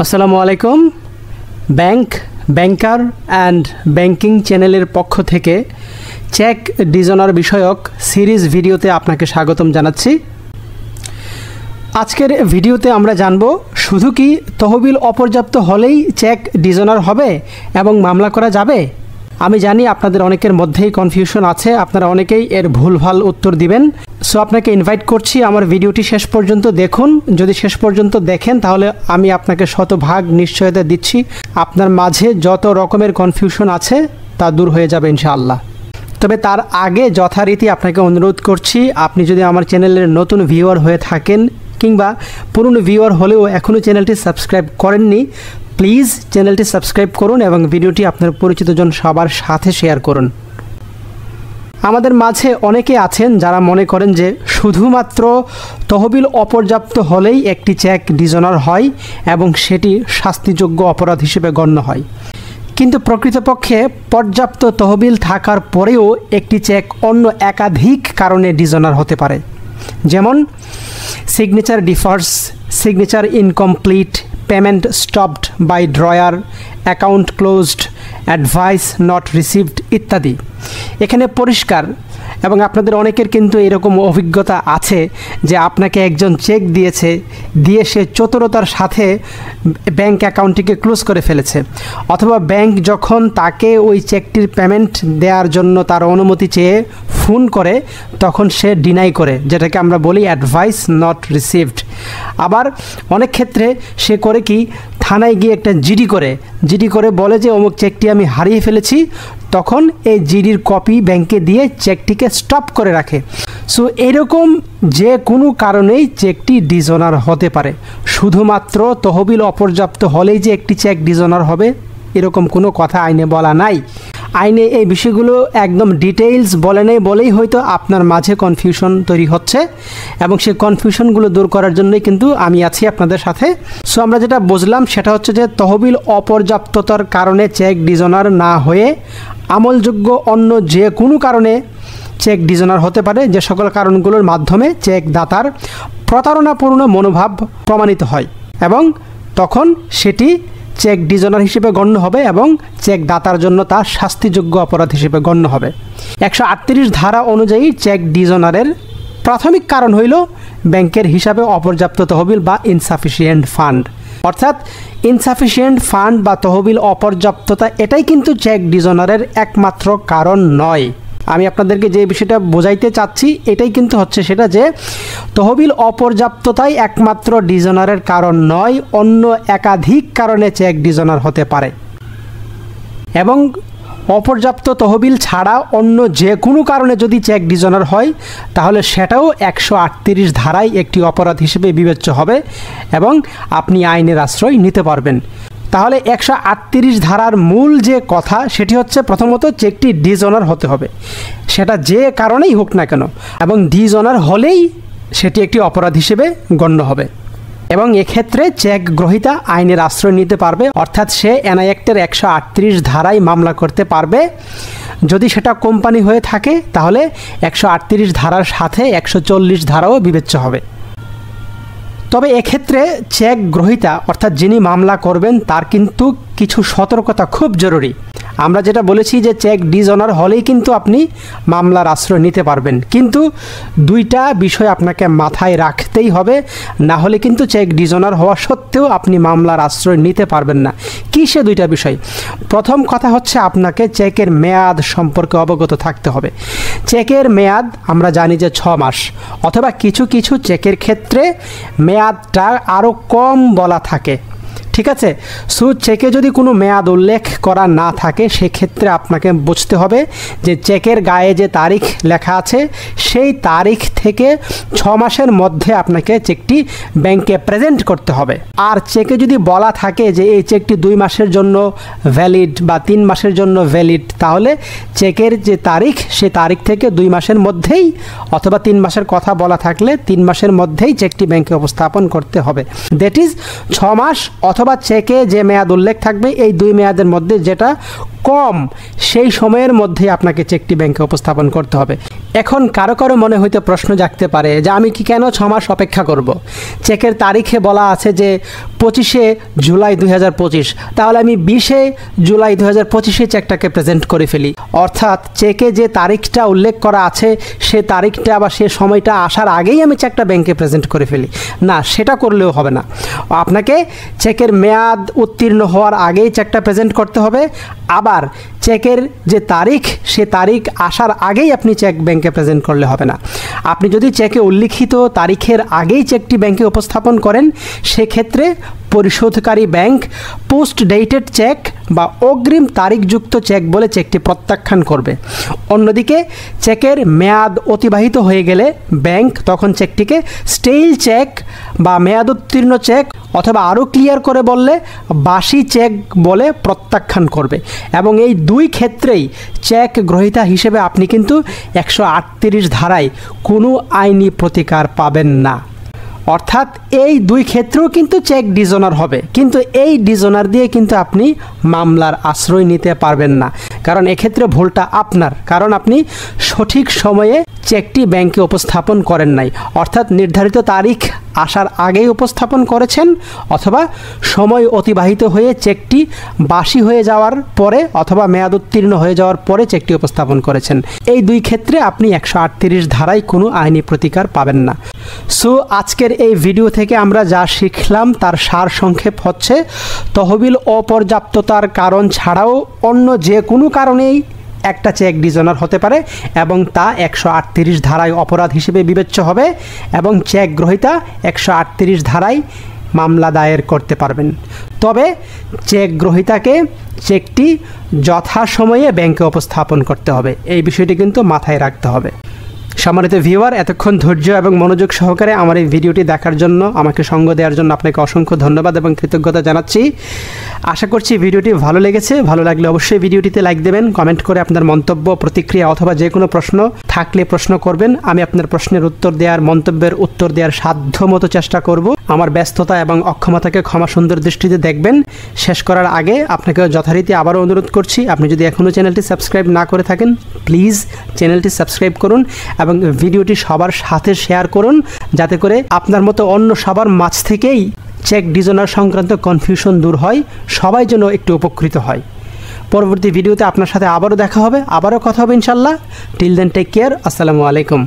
আসসালামু আলাইকুম। ব্যাংকার and banking চ্যানেলের পক্ষ থেকে চেক ডিজনার বিষয়ক সিরিজ ভিডিওতে আপনাকে স্বাগতম জানাচ্ছি। আজকের ভিডিওতে আমরা জানব শুধু কি তহবিল অপর্যাপ্ত হলেই চেক ডিজনার হবে এবং মামলা করা যাবে। আমি জানি আপনাদের অনেকের মধ্যেই কনফিউশন আছে, আপনারা অনেকেই এর ভুলভাল উত্তর দিবেন। সো আপনাকে ইনভাইট করছি আমার ভিডিওটি শেষ পর্যন্ত দেখুন। যদি শেষ পর্যন্ত দেখেন তাহলে আমি আপনাকে শতভাগ নিশ্চয়তা দিচ্ছি আপনার মাঝে যত রকমের কনফিউশন আছে তা দূর হয়ে যাবে ইনশাআল্লাহ। তবে তার আগে যথারীতি আপনাকে অনুরোধ করছি, আপনি যদি আমার চ্যানেলের নতুন ভিউয়ার হয়ে থাকেন কিংবা পুরনো ভিউয়ার হলেও এখনও চ্যানেলটি সাবস্ক্রাইব করেননি, প্লিজ চ্যানেলটি সাবস্ক্রাইব করুন এবং ভিডিওটি আপনার পরিচিতজন সবার সাথে শেয়ার করুন। আমাদের মাঝে অনেকে আছেন যারা মনে করেন যে শুধুমাত্র তহবিল অপর্যাপ্ত হলেই একটি চেক ডিজনার হয় এবং সেটি শাস্তিযোগ্য অপরাধ হিসেবে গণ্য হয়। কিন্তু প্রকৃতপক্ষে পর্যাপ্ত তহবিল থাকার পরেও একটি চেক অন্য একাধিক কারণে ডিজনার হতে পারে, যেমন signature differs, signature incomplete, payment stopped by drawer, account closed, advice not received ইত্যাদি। এখানে পরিষ্কার, এবং আপনাদের অনেকের কিন্তু এরকম অভিজ্ঞতা আছে যে আপনাকে একজন চেক দিয়ে সে চতুরতার সাথে ব্যাংক অ্যাকাউন্টটিকে ক্লোজ করে ফেলেছে, অথবা ব্যাংক যখন তাকে ওই চেকটির পেমেন্ট দেওয়ার জন্য তার অনুমতি চেয়ে ফোন করে তখন সে ডিনাই করে, যেটাকে আমরা বলি অ্যাডভাইস নট রিসিভড। আবার অনেক ক্ষেত্রে সে করে কি, থানায় গিয়ে একটা জিডি করে বলে যে অমুক চেকটি আমি হারিয়ে ফেলেছি, তখন এই জিডির কপি ব্যাংকে দিয়ে চেকটিকে স্টপ করে রাখে। সো এরকম যে কোনো কারণেই চেকটি ডিজনার হতে পারে। শুধুমাত্র তহবিল অপর্যাপ্ত হলেই যে একটি চেক ডিজনার হবে এরকম কোনো কথা আইনে বলা নাই। আইনে এই বিষয়গুলো একদম ডিটেইলস বলে নেই বলেই হয়তো আপনার মাঝে কনফিউশন তৈরি হচ্ছে, এবং সেই কনফিউশনগুলো দূর করার জন্যই কিন্তু আমি আছি আপনাদের সাথে। সো আমরা যেটা বুঝলাম সেটা হচ্ছে যে তহবিল অপর্যাপ্ততার কারণে চেক ডিজনার না হয়ে আমলযোগ্য অন্য যে কোনো কারণে চেক ডিজনার হতে পারে, যে সকল কারণগুলোর মাধ্যমে চেক দাতার প্রতারণাপূর্ণ মনোভাব প্রমাণিত হয় এবং তখন সেটি চেক ডিজনার হিসেবে গণ্য হবে এবং চেক দাতার জন্য তা শাস্তিযোগ্য অপরাধ হিসেবে গণ্য হবে। 138 ধারা অনুযায়ী চেক ডিজনারের প্রাথমিক কারণ হইল ব্যাংকের হিসাবে অপর্যাপ্ত তহবিল বা ইনসাফিসিয়েন্ট ফান্ড। অর্থাৎ ইনসাফিসিয়েন্ট ফান্ড বা তহবিল অপর্যাপ্ততা এটাই কিন্তু চেক ডিজনারের একমাত্র কারণ নয়। আমি আপনাদেরকে যে বিষয়টা বোঝাইতে চাচ্ছি এটাই কিন্তু হচ্ছে সেটা যে তহবিল অপর্যাপ্ততাই একমাত্র ডিজনারের কারণ নয়, অন্য একাধিক কারণে চেক ডিজনার হতে পারে। এবং অপর্যাপ্ত তহবিল ছাড়া অন্য যে কোনো কারণে যদি চেক ডিজনার হয় তাহলে সেটাও 138 ধারায় একটি অপরাধ হিসেবে বিবেচ্য হবে এবং আপনি আইনের আশ্রয় নিতে পারবেন। তাহলে 138 ধারার মূল যে কথা সেটি হচ্ছে প্রথমত চেকটি ডিজনার হতে হবে, সেটা যে কারণেই হোক না কেন, এবং ডিজনার হলেই সেটি একটি অপরাধ হিসেবে গণ্য হবে। এবং এক্ষেত্রে চেক গ্রহীতা আইনের আশ্রয় নিতে পারবে, অর্থাৎ সে এনআই অ্যাক্টের 138 ধারায় মামলা করতে পারবে। যদি সেটা কোম্পানি হয়ে থাকে তাহলে 138 ধারার সাথে 140 ধারাও বিবেচ্য হবে। তবে এক্ষেত্রে চেক গ্রহীতা অর্থাৎ যিনি মামলা করবেন তার কিন্তু কিছু সতর্কতা খুব জরুরি। আমরা যেটা বলেছি যে চেক ডিজনার হলেই কিন্তু আপনি মামলার আশ্রয় নিতে পারবেন, কিন্তু দুইটা বিষয় আপনাকে মাথায় রাখতেই হবে, না হলে কিন্তু চেক ডিজনার হওয়া সত্ত্বেও আপনি মামলার আশ্রয় নিতে পারবেন না। কী সে দুইটা বিষয়? প্রথম কথা হচ্ছে আপনাকে চেকের মেয়াদ সম্পর্কে অবগত থাকতে হবে। চেকের মেয়াদ আমরা জানি যে 6 মাস, অথবা কিছু কিছু চেকের ক্ষেত্রে মেয়াদটা আরও কম বলা থাকে। ঠিক আছে, সো চেকে যদি কোনো মেয়াদ উল্লেখ করা না থাকে সেক্ষেত্রে আপনাকে বুঝতে হবে যে চেকের গায়ে যে তারিখ লেখা আছে সেই তারিখ থেকে 6 মাসের মধ্যে আপনাকে চেকটি ব্যাংকে প্রেজেন্ট করতে হবে। আর চেকে যদি বলা থাকে যে এই চেকটি 2 মাসের জন্য ভ্যালিড বা 3 মাসের জন্য ভ্যালিড, তাহলে চেকের যে তারিখ সেই তারিখ থেকে 2 মাসের মধ্যেই, অথবা 3 মাসের কথা বলা থাকলে 3 মাসের মধ্যেই চেকটি ব্যাংকে উপস্থাপন করতে হবে। দ্যাট ইজ 6 মাস, অথবা চেকে যে মেয়াদ উল্লেখ থাকবে এই 2 মেয়াদের মধ্যে যেটা কম সেই সময়ের মধ্যে আপনাকে চেকটি ব্যাংকে উপস্থাপন করতে হবে। এখন কারো কারো মনে হয়তো প্রশ্ন জাগতে পারে যে আমি কি কেন 6 মাস অপেক্ষা করব? চেকের তারিখে বলা আছে যে 25শে জুলাই 2025, তাহলে আমি 20শে জুলাই 2025 চেকটাকে প্রেজেন্ট করে ফেলি, অর্থাৎ চেকে যে তারিখটা উল্লেখ করা আছে সে তারিখটা বা সে সময়টা আসার আগেই আমি চেকটা ব্যাংকে প্রেজেন্ট করে ফেলি। না, সেটা করলেও হবে না। আপনাকে চেকের মেয়াদ উত্তীর্ণ হওয়ার আগেই চেকটা প্রেজেন্ট করতে হবে। আবার চেকের যে তারিখ সে তারিখ আসার আগেই আপনি চেক ব্যাংকে প্রেজেন্ট করলে হবে না। আপনি যদি চেকে উল্লিখিত তারিখের আগেই চেকটি ব্যাংকে উপস্থাপন করেন সেক্ষেত্রে পরিশোধকারী ব্যাংক পোস্ট ডেটেড চেক বা অগ্রিম তারিখযুক্ত চেক বলে চেকটি প্রত্যাখ্যান করবে। অন্যদিকে চেকের মেয়াদ অতিবাহিত হয়ে গেলে ব্যাংক তখন চেকটিকে স্টেইল চেক বা মেয়াদোত্তীর্ণ চেক অথবা আরও ক্লিয়ার করে বললে বাসি চেক বলে প্রত্যাখ্যান করবে। এবং এই দুই ক্ষেত্রেই চেক গ্রহীতা হিসেবে আপনি কিন্তু 138 ধারায় কোনো আইনি প্রতিকার পাবেন না। অর্থাৎ এই দুই ক্ষেত্রেও কিন্তু চেক ডিজোনার হবে, কিন্তু এই ডিজোনার দিয়ে কিন্তু আপনি মামলার আশ্রয় নিতে পারবেন না, কারণ এক্ষেত্রে ভুলটা আপনার, কারণ আপনি সঠিক সময়ে চেকটি ব্যাংকে উপস্থাপন করেন নাই। অর্থাৎ নির্ধারিত তারিখ আসার আগেই উপস্থাপন করেছেন অথবা সময় অতিবাহিত হয়ে চেকটি বাসি হয়ে যাওয়ার পরে অথবা মেয়াদ উত্তীর্ণ হয়ে যাওয়ার পরে চেকটি উপস্থাপন করেছেন। এই দুই ক্ষেত্রে আপনি 138 ধারায় কোনো আইনি প্রতিকার পাবেন না। সো আজকের এই ভিডিও থেকে আমরা যা শিখলাম তার সারসংক্ষেপ হচ্ছে, তহবিল অপর্যাপ্ততার কারণ ছাড়াও অন্য যে কোনো কারণেই একটা চেক ডিজোনার হতে পারে এবং তা 138 ধারায় অপরাধ হিসেবে বিবেচ্য হবে এবং চেক গ্রহীতা 138 ধারায় মামলা দায়ের করতে পারবেন। তবে চেক গ্রহীতাকে চেকটি যথাসময়ে ব্যাংকে উপস্থাপন করতে হবে, এই বিষয়টি কিন্তু মাথায় রাখতে হবে। সম্মানিত ভিউয়ার, এতক্ষণ ধৈর্য এবং মনোযোগ সহকারে আমার এই ভিডিওটি দেখার জন্য, আমাকে সঙ্গ দেওয়ার জন্য আপনাকে অসংখ্য ধন্যবাদ এবং কৃতজ্ঞতা জানাচ্ছি। আশা করছি ভিডিওটি ভালো লেগেছে। ভালো লাগলে অবশ্যই ভিডিওটিতে লাইক দেবেন, কমেন্ট করে আপনার মন্তব্য, প্রতিক্রিয়া অথবা যে কোনো প্রশ্ন থাকলে প্রশ্ন করবেন। আমি আপনার প্রশ্নের উত্তর দেওয়ার, মন্তব্যের উত্তর দেওয়ার সাধ্যমতো চেষ্টা করব। আমার ব্যস্ততা এবং অক্ষমতাকে ক্ষমা সুন্দর দৃষ্টিতে দেখবেন। শেষ করার আগে আপনাকে যথারীতি আবারও অনুরোধ করছি, আপনি যদি এখনও চ্যানেলটি সাবস্ক্রাইব না করে থাকেন প্লিজ চ্যানেলটি সাবস্ক্রাইব করুন এবং ভিডিওটি সবার সাথে শেয়ার করুন, যাতে করে আপনার মতো অন্য সবার মাঝ থেকেই চেক ডিজোনার সংক্রান্ত কনফিউশন দূর হয়, সবাই যেন একটু উপকৃত হয়। পরবর্তী ভিডিওতে আপনার সাথে আবারও দেখা হবে, আবারও কথা হবে ইনশাল্লাহ। Till then take care. আসসালামু আলাইকুম।